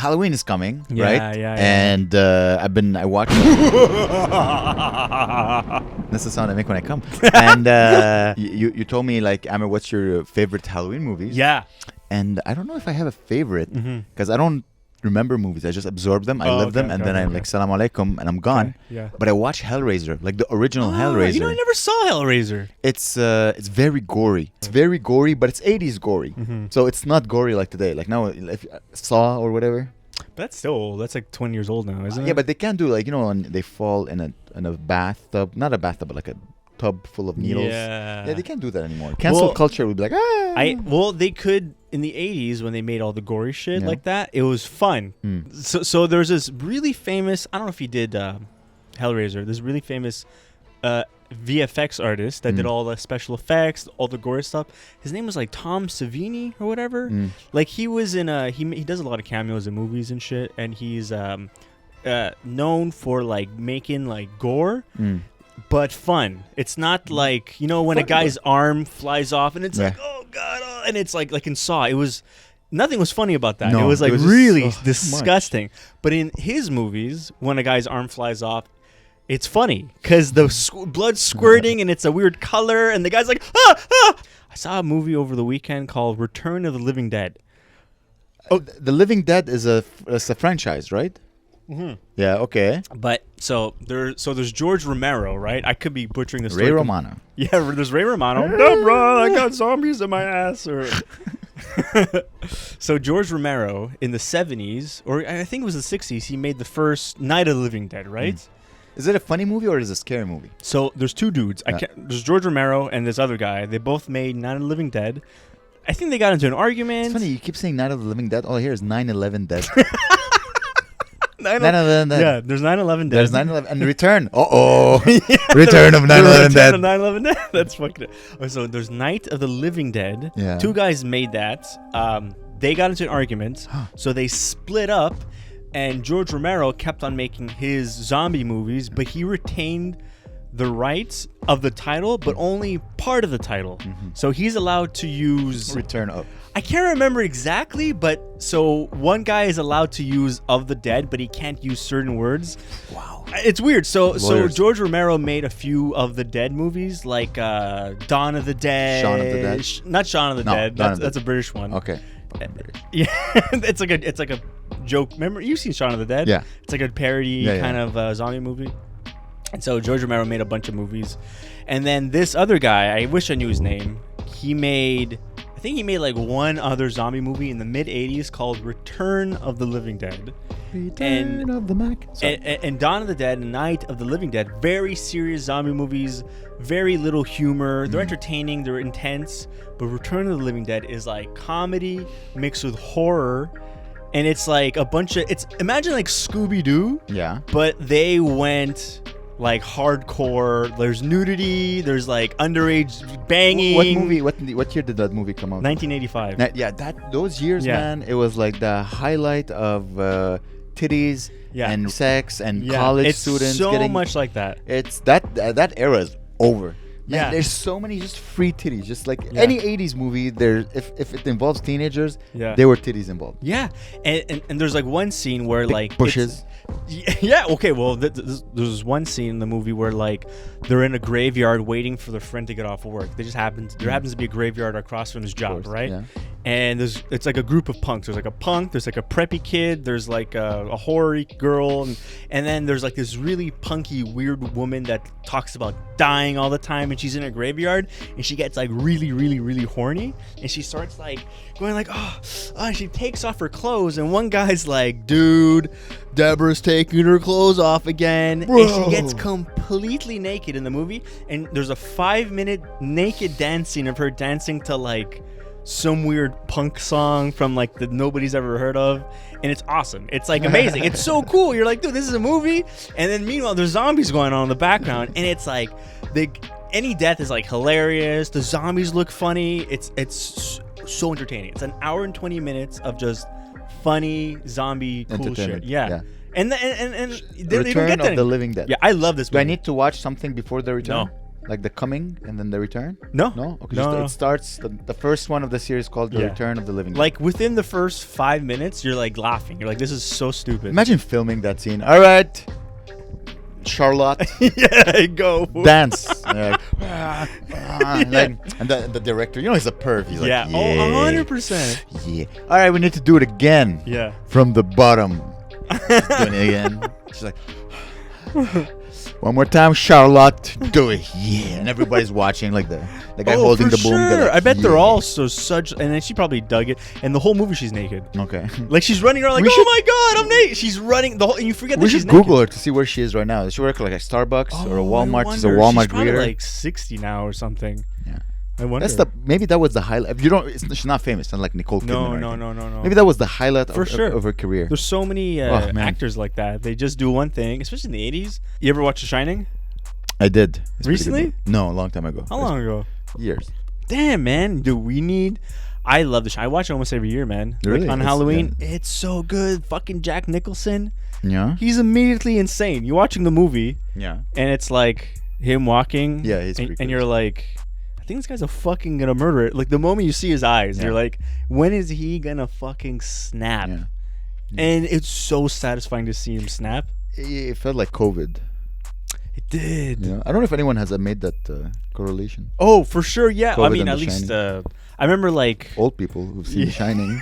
Halloween is coming, Yeah, right? yeah. And I watched. That's the sound I make when I come. And you told me, like, Amer, what's your favorite Halloween movies? Yeah. And I don't know if I have a favorite Mm-hmm. because I don't remember movies. I just absorb them, I live them, and then I'm like, salam alaikum, and I'm gone. Okay, yeah. But I watch Hellraiser, like the original Hellraiser. You know, I never saw Hellraiser. It's very gory. It's very gory, but it's 80s gory. Mm-hmm. So it's not gory like today. Like now, if Saw or whatever. But that's like 20 years old now, isn't it? Yeah, but they can't do, like, when they fall in a bathtub, not a bathtub, but like a tub full of needles. Yeah, they can't do that anymore. Cancel culture would be like, they could in the 80s when they made all the gory shit Yeah. like that. It was fun. So there's this really famous, I don't know if he did Hellraiser, this really famous VFX artist that did all the special effects, all the gore stuff. His name was like Tom Savini or whatever. Like he was in he does a lot of cameos in movies and shit, and he's known for like making like gore but fun. It's not like, when a guy's arm flies off and it's like, oh god, and it's like in Saw, it was nothing was funny about that. No, it was like it was really just so disgusting. But in his movies, when a guy's arm flies off, it's funny because the blood squirting and it's a weird color and the guy's like, ah! I saw a movie over the weekend called Return of the Living Dead. Oh, The Living Dead is a franchise, right? Mm-hmm. Yeah, okay. But there's George Romero, right? I could be butchering this. Ray Romano. Yeah, there's Ray Romano. No, bro, I got zombies in my ass. So George Romero in the 70s, or I think it was the 60s, he made the first Night of the Living Dead, right? Is it a funny movie or is it a scary movie? So there's two dudes. There's George Romero and this other guy. They both made Night of the Living Dead. I think they got into an argument. It's funny, you keep saying Night of the Living Dead. All I hear is 9/11 Dead. 9/11 Dead. Yeah, there's 9/11 Dead. There's 9/11 and Return. Return of 9/11 Dead. Return of 9/11 Dead. That's fucking it. So there's Night of the Living Dead. Yeah. Two guys made that. They got into an argument, so they split up. And George Romero kept on making his zombie movies, but he retained the rights of the title, but only part of the title. So he's allowed to use Return of. I can't remember exactly, but so one guy is allowed to use of the dead, but he can't use certain words. Wow. It's weird. So Lawyers. George Romero made a few of the dead movies, like Dawn of the Dead. Shaun of the Dead? Not Shaun of the No, Dead. Dawn of the That's a British one. Okay. Yeah, it's like a joke. Remember, you've seen Shaun of the Dead? Yeah. It's like a parody kind of zombie movie. And so George Romero made a bunch of movies, and then this other guy, I wish I knew his name. I think he made like one other zombie movie in the mid '80s called Return of the Living Dead. Return of the Mac. And Dawn of the Dead and Night of the Living Dead, very serious zombie movies, very little humor. They're entertaining, they're intense. But Return of the Living Dead is like comedy mixed with horror. And it's like a bunch of, imagine like Scooby-Doo. Yeah. But they went like hardcore. There's nudity, there's like underage banging. What movie? What year did that movie come out? 1985. Yeah, those years, man. It was like the highlight of titties and sex and college students. So getting, much like that. It's that era is over. Man, Yeah. there's so many just free titties. Just like any 80s movie, there if it involves teenagers, there were titties involved. Yeah, and there's like one scene where Big like bushes. Yeah. Okay. Well, there's one scene in the movie where like they're in a graveyard waiting for their friend to get off of work. There happens to be a graveyard across from his job, right? Yeah. And it's like a group of punks. There's like a punk. There's like a preppy kid. There's like a horror girl, and then there's like this really punky weird woman that talks about dying all the time, and she's in a graveyard, and she gets like really, really, really horny, and she starts like going like, and she takes off her clothes, and one guy's like, dude, Deborah's taking her clothes off again. Bro. And she gets completely naked in the movie, and there's a 5-minute naked dance scene of her dancing to like some weird punk song from like that nobody's ever heard of, and it's awesome. It's like amazing. It's so cool. You're like, dude, this is a movie, and then meanwhile there's zombies going on in the background, and it's like any death is like hilarious. The zombies look funny. It's so entertaining. It's an hour and 20 minutes of just funny zombie cool shit. Yeah. And they don't Return get that. of the Living Dead. Yeah, I love this Do I movie. need to watch something before the return? Like The Coming and then The Return? No. No? Okay, No. It starts, the first one of the series called The Return of the Living Dead. Like within the first 5 minutes, you're like laughing. You're like, this is so stupid. Imagine filming that scene. All right, Charlotte. Yeah, go. Dance. Like, and the director, he's a perv. He's like, yeah. Oh, 100%. Yeah. All right, we need to do it again. Yeah. From the bottom. She's doing it again. She's like, one more time, Charlotte. Do it. Yeah. And everybody's watching, like the guy holding the boom. Sure. Like, I bet they're all such. And then she probably dug it. And the whole movie, she's naked. Okay. Like she's running around like, oh my god, I'm naked. She's running the whole, and you forget that she's naked. We should Google her to see where she is right now. Does she work like a Starbucks or a Walmart? She's a Walmart greeter. She's probably like 60 now or something. Yeah. I wonder. Maybe that was the highlight. She's not famous, not like Nicole Kidman. No. Maybe that was the highlight of her career. There's so many actors like that. They just do one thing, especially in the 80s. You ever watch The Shining? I did. Recently? No, a long time ago. How long ago? Years. Damn, man. I love The Shining. I watch it almost every year, man. Really? Like on Halloween. Yeah. It's so good. Fucking Jack Nicholson. Yeah. He's immediately insane. You're watching the movie. Yeah. And it's like him walking. Yeah, he's and you're like, I think this guy's fucking gonna murder it. Like the moment you see his eyes, you're like, when is he gonna fucking snap? Yeah. And it's so satisfying to see him snap. It felt like COVID. It did. Yeah. I don't know if anyone has made that correlation. Oh, for sure. Yeah. COVID I mean, at least I remember like old people who've seen Shining.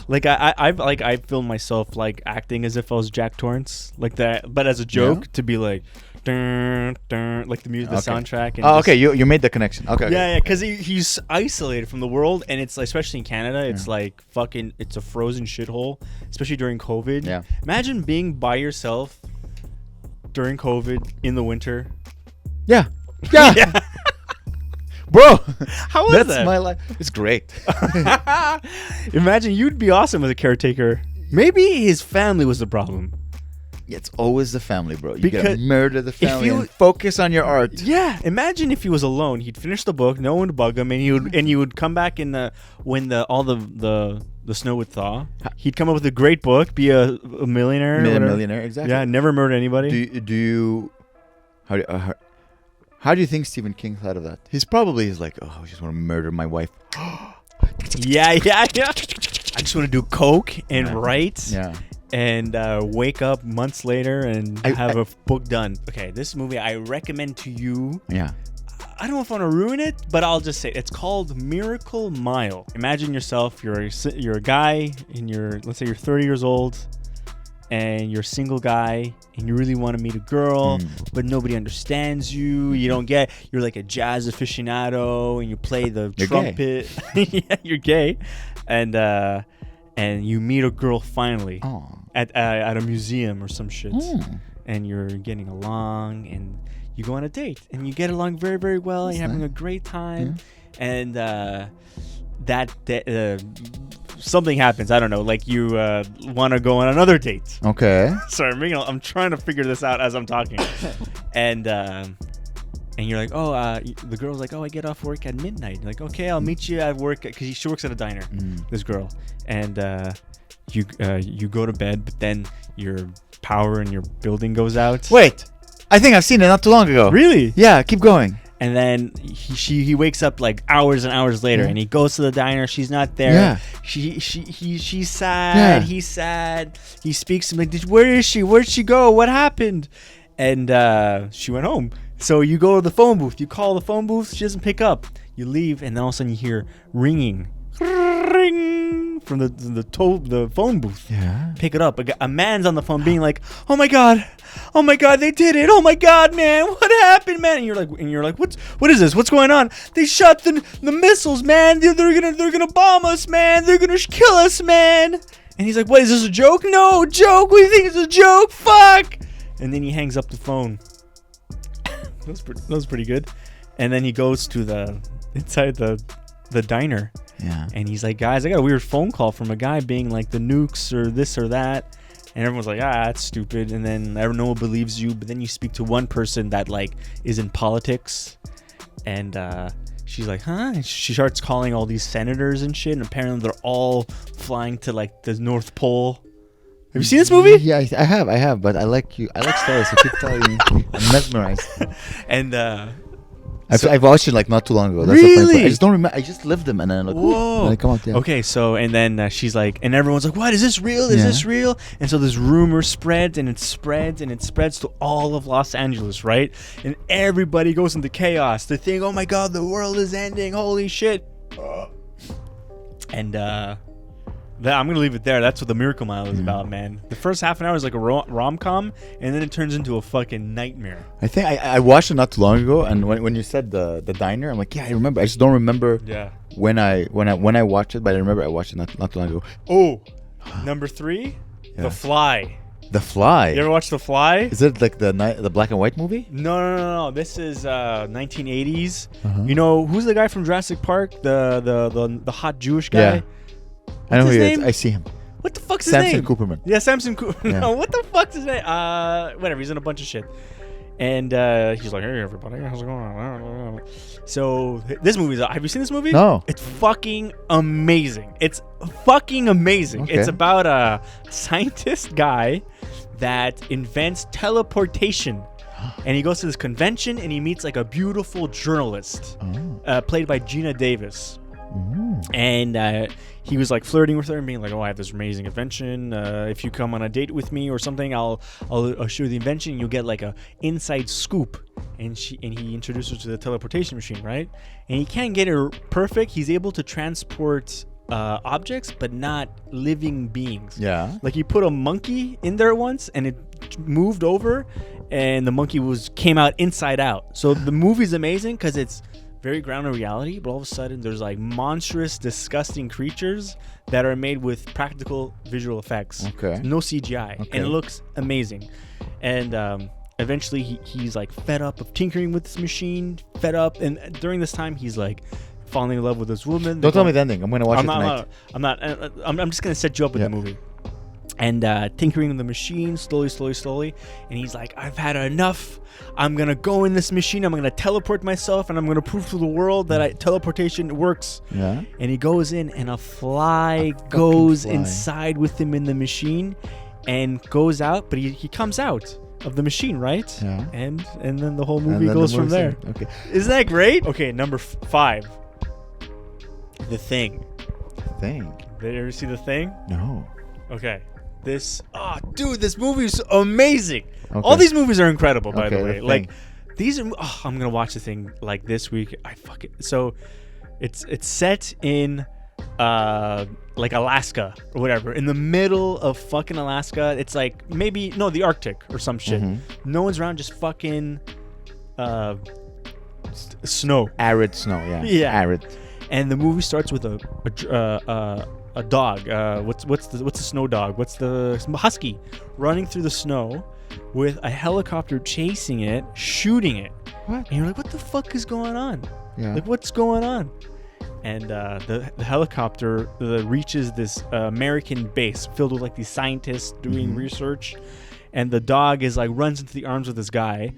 Like I filmed myself like acting as if I was Jack Torrance, like that, but as a joke to be like. Dun, dun, like the music, the soundtrack. And okay, you made the connection. Okay. Yeah, because he's isolated from the world, and it's like, especially in Canada, it's like fucking, it's a frozen shithole, especially during COVID. Yeah. Imagine being by yourself during COVID in the winter. Yeah. Yeah. Bro, how was that? That's my life. It's great. Imagine you'd be awesome as a caretaker. Maybe his family was the problem. It's always the family, bro. You gotta murder the family and focus on your art. Yeah, imagine if he was alone. He'd finish the book, no one would bug him, and he would come back in when all the snow would thaw. He'd come up with a great book, be a millionaire. Millionaire, exactly. Yeah, never murder anybody. How do you think Stephen King thought of that? He's like, oh, I just want to murder my wife. Yeah. I just want to do coke and write. Yeah. And wake up months later and have a book done. Okay, this movie I recommend to you. Yeah. I don't know if I want to ruin it, but I'll just say it's called Miracle Mile. Imagine yourself, you're a guy, and let's say you're 30 years old, and you're a single guy, and you really want to meet a girl, but nobody understands you. You're like a jazz aficionado, and you play the trumpet. Yeah, you're gay, and you meet a girl finally at a museum or some shit, and you're getting along, and you go on a date, and you get along very, very well, and you're having a great time, and something happens. I don't know, like you want to go on another date. Okay. Sorry, I'm trying to figure this out as I'm talking, and you're like, the girl's like, I get off work at midnight. You're like, okay, I'll meet you at work, because she works at a diner, this girl, and you go to bed, but then your power in your building goes out. Wait, I think I've seen it not too long ago. Really? Yeah, keep going. And then he wakes up like hours and hours later, and he goes to the diner. She's not there. Yeah. She's sad. Yeah. He's sad. He speaks to him like, where is she? Where'd she go? What happened? And she went home. So you go to the phone booth. You call the phone booth. She doesn't pick up. You leave, and then all of a sudden you hear ringing, ring from the phone booth. Yeah. Pick it up. A man's on the phone, being like, "Oh my god, they did it! Oh my god, man, what happened, man?" And you're like, what is this? What's going on? They shot the missiles, man. They're gonna bomb us, man. They're gonna kill us, man. And he's like, "What is this, a joke? No, joke. What do you think it's a joke? Fuck!" And then he hangs up the phone. That was pretty good. And then he goes to inside the diner. Yeah. And he's like, "Guys, I got a weird phone call from a guy being like the nukes or this or that." And everyone's like, that's stupid. And then no one believes you. But then you speak to one person that like is in politics. And she's like, huh? And she starts calling all these senators and shit. And apparently they're all flying to like the North Pole Have you seen this movie? Yeah, I have, but I like stories. I keep telling you, I'm mesmerized. And I've watched it like not too long ago. That's Really? the funny part. I just don't remember. I just lived them, and then like, whoa. and they come out. Yeah. Okay, so and then she's like, and everyone's like, "What is this real? Is this real?" And so this rumor spreads, and it spreads, and it spreads to all of Los Angeles, right? And everybody goes into chaos. They think, "Oh my God, the world is ending! Holy shit!" And I'm gonna leave it there. That's what the Miracle Mile is about, man. The first half an hour is like a rom-com, and then it turns into a fucking nightmare. I think I watched it not too long ago, and when you said the diner, I'm like, yeah, I remember. I just don't remember when I watched it, but I remember I watched it not too long ago. Oh, number 3, The Fly. The Fly. You ever watch The Fly? Is it like the black and white movie? No. This is 1980s. You know who's the guy from Jurassic Park? The hot Jewish guy. Yeah. I know who he is. name? I see him. What the fuck's his name? Samson Cooperman. Yeah, Samson Cooper. Yeah. No, what the fuck's his name? Whatever. He's in a bunch of shit. And he's like, "Hey everybody, how's it going?" So this movie have you seen this movie? No. It's fucking amazing. It's fucking amazing. Okay. It's about a scientist guy that invents teleportation. And he goes to this convention and he meets like a beautiful journalist played by Gina Davis. And he was like flirting with her and being like, "Oh, I have this amazing invention. If you come on a date with me or something, I'll show you the invention. You'll get like a inside scoop." And he introduced her to the teleportation machine, right? And he can't get her perfect. He's able to transport objects, but not living beings. Yeah. Like he put a monkey in there once, and it moved over, and the monkey came out inside out. So the movie's amazing because it's very grounded in reality, but all of a sudden there's like monstrous, disgusting creatures that are made with practical visual effects. Okay. No CGI. Okay. And it looks amazing. And eventually he's like fed up of tinkering with this machine, and during this time he's like falling in love with this woman. Don't tell me the ending. I'm gonna watch it tonight. I'm just gonna set you up with the movie. And tinkering with the machine slowly, and he's like, "I've had enough. I'm gonna go in this machine. I'm gonna teleport myself, and I'm gonna prove to the world that teleportation works." Yeah. And he goes in, and a fly goes inside with him in the machine, and goes out. But he comes out of the machine, right? Yeah. And then the whole movie goes from there. Okay. Isn't that great? Okay, number 5, The Thing. Thing. Did you ever see The Thing? No. Okay. This movie is amazing. Okay. All these movies are incredible, by the way. Like, these are. Oh, I'm gonna watch The Thing like this week. So, it's set in, like Alaska or whatever, in the middle of fucking Alaska. It's like the Arctic or some shit. Mm-hmm. No one's around, just fucking, snow. Arid snow. Yeah. Yeah. Arid. And the movie starts with a dog. What's the snow dog? What's the husky running through the snow with a helicopter chasing it, shooting it. What? And you're like, what the fuck is going on? Yeah. Like, what's going on? And the helicopter reaches this American base filled with like these scientists doing research, and the dog is like runs into the arms of this guy.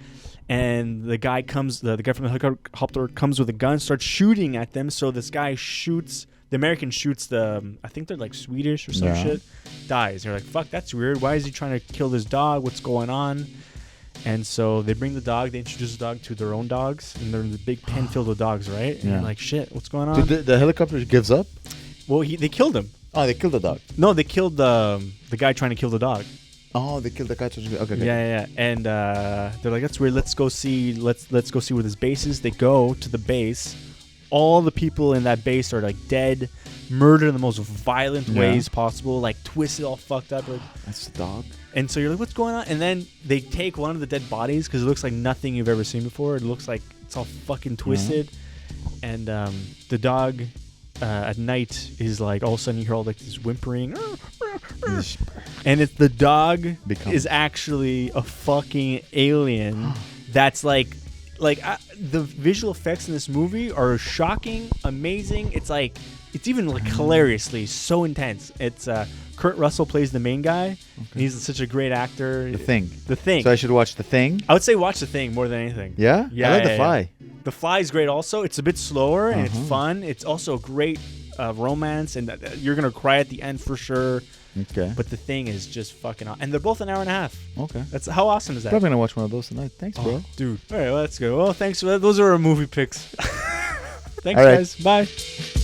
And the guy comes, the guy from the helicopter comes with a gun, starts shooting at them. So this guy shoots, the American shoots I think they're like Swedish or some shit, dies. They're like, fuck, that's weird. Why is he trying to kill this dog? What's going on? And so they bring the dog, they introduce the dog to their own dogs, and they're in the big pen filled with dogs, right? And you're like, shit, what's going on? The helicopter gives up? Well, they killed him. Oh, they killed the dog. No, they killed the guy trying to kill the dog. Oh, they killed the guy. Okay. Yeah. And they're like, that's weird. Let's go see where this base is. They go to the base. All the people in that base are like dead, murdered in the most violent ways possible, like twisted, all fucked up. Like, that's the dog. And so you're like, what's going on? And then they take one of the dead bodies because it looks like nothing you've ever seen before. It looks like it's all fucking twisted. And the dog at night is like, all of a sudden you hear all like this whimpering. And it's the dog is actually a fucking alien that's like the visual effects in this movie are shocking, amazing. It's like, it's even like hilariously so intense. It's Kurt Russell plays the main guy. And he's such a great actor. The Thing. So I should watch The Thing? I would say watch The Thing more than anything. Yeah? I like The Fly. The Fly is great also. It's a bit slower and it's fun. It's also a great romance, and you're going to cry at the end for sure. Okay. But the thing is just fucking and they're both an hour and a half. Okay. That's how awesome is that? Probably gonna watch one of those tonight. Thanks, bro. Oh, dude. All right, well, let's go. Well, thanks. Those are our movie picks. Thanks, All right. guys. Bye.